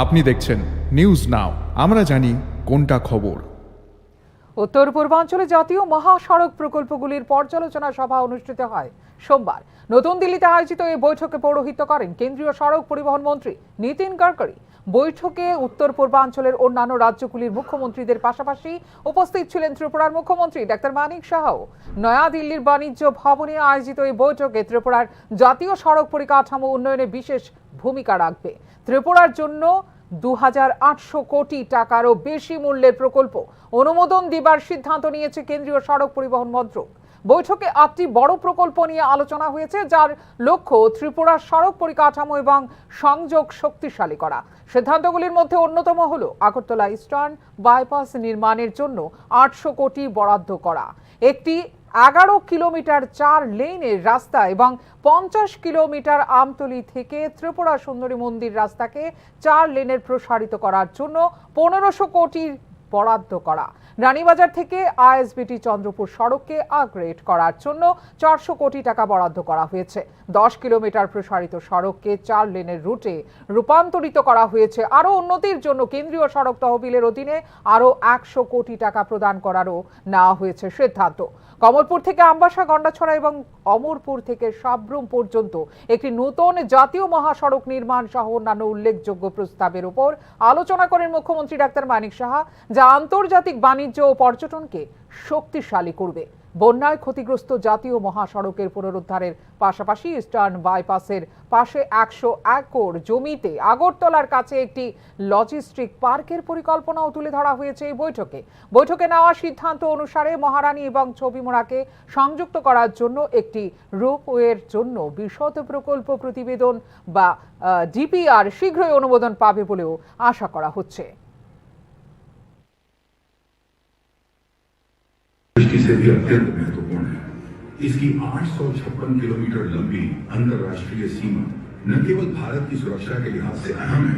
আপনি দেখছেন news now, আমরা জানি কোনটা খবর। উত্তর পূর্বাঞ্চলে জাতীয় মহাসড়ক প্রকল্পগুলির পর্যালোচনা সভা অনুষ্ঠিত হয় সোমবার। নতুন দিল্লিতে আয়োজিত এই বৈঠকে পৌরোহিত্য করেন কেন্দ্রীয় সড়ক পরিবহন মন্ত্রী নীতিন গডকরি। বৈঠকে উত্তর পূর্বাঞ্চলের অন্যান্য রাজ্যগুলির মুখ্যমন্ত্রীদের পাশাপাশি উপস্থিত ছিলেন ত্রিপুরার মুখ্যমন্ত্রী ডাক্তার মানিক সাহাও। নয়াদিল্লির বাণিজ্য ভবনে আয়োজিত এই বৈঠকে ত্রিপুরার জাতীয় সড়ক পরিকাঠামো উন্নয়নে বিশেষ ভূমিকা রাখবে। ত্রিপুরার জন্য ২,৮০০ কোটি টাকারও বেশি মূল্যের প্রকল্প অনুমোদন দেবার সিদ্ধান্ত নিয়েছে কেন্দ্রীয় সড়ক পরিবহন মন্ত্রক। বৈঠকে ৮টি বড় প্রকল্প নিয়ে আলোচনা হয়েছে, যার লক্ষ্য ত্রিপুরার সড়ক পরিকাঠামো এবং সংযোগ শক্তিশালী করা। সিদ্ধান্তগুলির মধ্যে অন্যতম হল আগরতলা ইস্টার্ন বাইপাস নির্মাণের জন্য ৮০০ কোটি বরাদ্দ করা, একটি ১১ কিলোমিটার ৪ লেনের রাস্তা এবং ৫০ কিলোমিটার আমতলী থেকে ত্রিপুরা সুন্দরী মন্দির রাস্তাকে ৪ লেনের প্রসারিত করার জন্য ১৫০০ কোটি বরাদ্দ করা, রানীবাজার থেকে আইএসবিটি চন্দ্রপুর সড়ককে আপগ্রেড করার জন্য ৪০০ কোটি টাকা বরাদ্দ করা হয়েছে। ১০ কিলোমিটার প্রসারিত সড়ককে ৪ লেনের রুটে রূপান্তরিত করা হয়েছে। আরও উন্নতির জন্য কেন্দ্রীয় সড়ক তহবিলের অধীনে আরও ১০০ কোটি টাকা প্রদান করারও নেওয়া হয়েছে সিদ্ধান্ত। কমলপুর থেকে আমবাসা, গন্ডাছড়া এবং অমরপুর থেকে সাব্রুম পর্যন্ত একটি নতুন জাতীয় মহাসড়ক নির্মাণ সহ অন্যান্য উল্লেখযোগ্য প্রস্তাবের উপর আলোচনা করেন মুখ্যমন্ত্রী ডাক্তার মানিক সাহা, যা আন্তর্জাতিক বাণিজ্য ও পর্যটনকে শক্তিশালী করবে। বন্যায় ক্ষতিগ্রস্ত জাতীয় মহাসড়কের পুনরুদ্ধারের পাশাপাশি ইস্টার্ন বাইপাসের পাশে ১০০ একর জমিতে আগরতলার কাছে একটি লজিস্টিক পার্কের পরিকল্পনাও তুলে ধরা হয়েছে এই বৈঠকে নেওয়া সিদ্ধান্ত অনুসারে মহারানী এবং ছবিমোড়াকে সংযুক্ত করার জন্য একটি রোপওয়ের জন্য বিশদ প্রকল্প প্রতিবেদন বা ডিপিআর শীঘ্রই অনুমোদন পাবে বলেও আশা করা হচ্ছে। दृष्टि से भी अत्यंत महत्वपूर्ण है। इसकी 856 किलोमीटर लंबी अंतर्राष्ट्रीय सीमा न केवल भारत की सुरक्षा के लिहाज से अहम है,